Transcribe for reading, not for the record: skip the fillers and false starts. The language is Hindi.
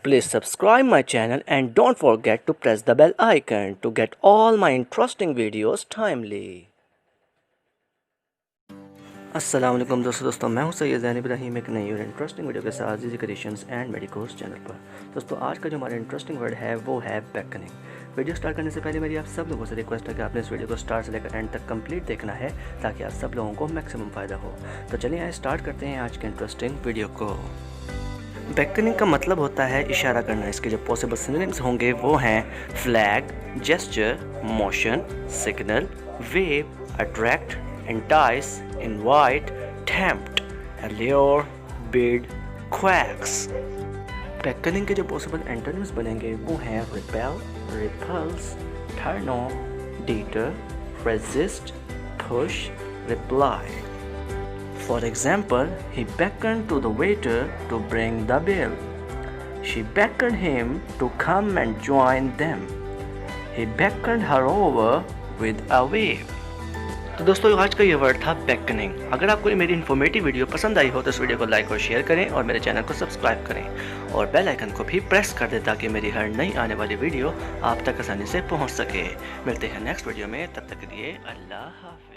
Please subscribe my channel and don't forget to press the bell icon to get all my interesting videos timely. अस्सलाम वालेकुम दोस्तों मैं हूं सैयद ज़ैन इब्राहिम एक नई और इंटरेस्टिंग वीडियो के साथ जी क्रिएशंस एंड मेडिकोस चैनल पर। दोस्तों आज का जो हमारा इंटरेस्टिंग वर्ड है वो है beckoning। वीडियो स्टार्ट करने से पहले मेरी आप सब लोगों से रिक्वेस्ट है कि आपने इस वीडियो को स्टार्ट से लेकर एंड तक कंप्लीट देखना है ताकि आप सब लोगों को मैक्सिमम फ़ायदा हो। तो चलिए आइए स्टार्ट करते हैं आज के इंटरेस्टिंग वीडियो को। beckoning का मतलब होता है इशारा करना। इसके जो पॉसिबल सिनोनिम्स होंगे वो हैं flag, gesture, motion, signal, wave, attract, entice, invite, tempt, allure, bid, quacks। beckoning के जो पॉसिबल एंटोनिम्स बनेंगे वो हैं repel, repulse, turn on, deter, resist, push, reply। For example, he beckoned to the waiter to bring the bill. She beckoned him to come and join them. He beckoned her over with a wave। तो दोस्तों आज का ये वर्ड था beckoning। अगर आपको मेरी इन्फॉर्मेटिव वीडियो पसंद आई हो तो इस वीडियो को लाइक और शेयर करें और मेरे चैनल को सब्सक्राइब करें और बेल आइकन को भी प्रेस कर दें ताकि मेरी हर नई आने वाली वीडियो आप तक आसानी से पहुंच सके। मिलते हैं नेक्स्ट वीडियो में, तब तक के लिए अल्लाह हाफ़िज़।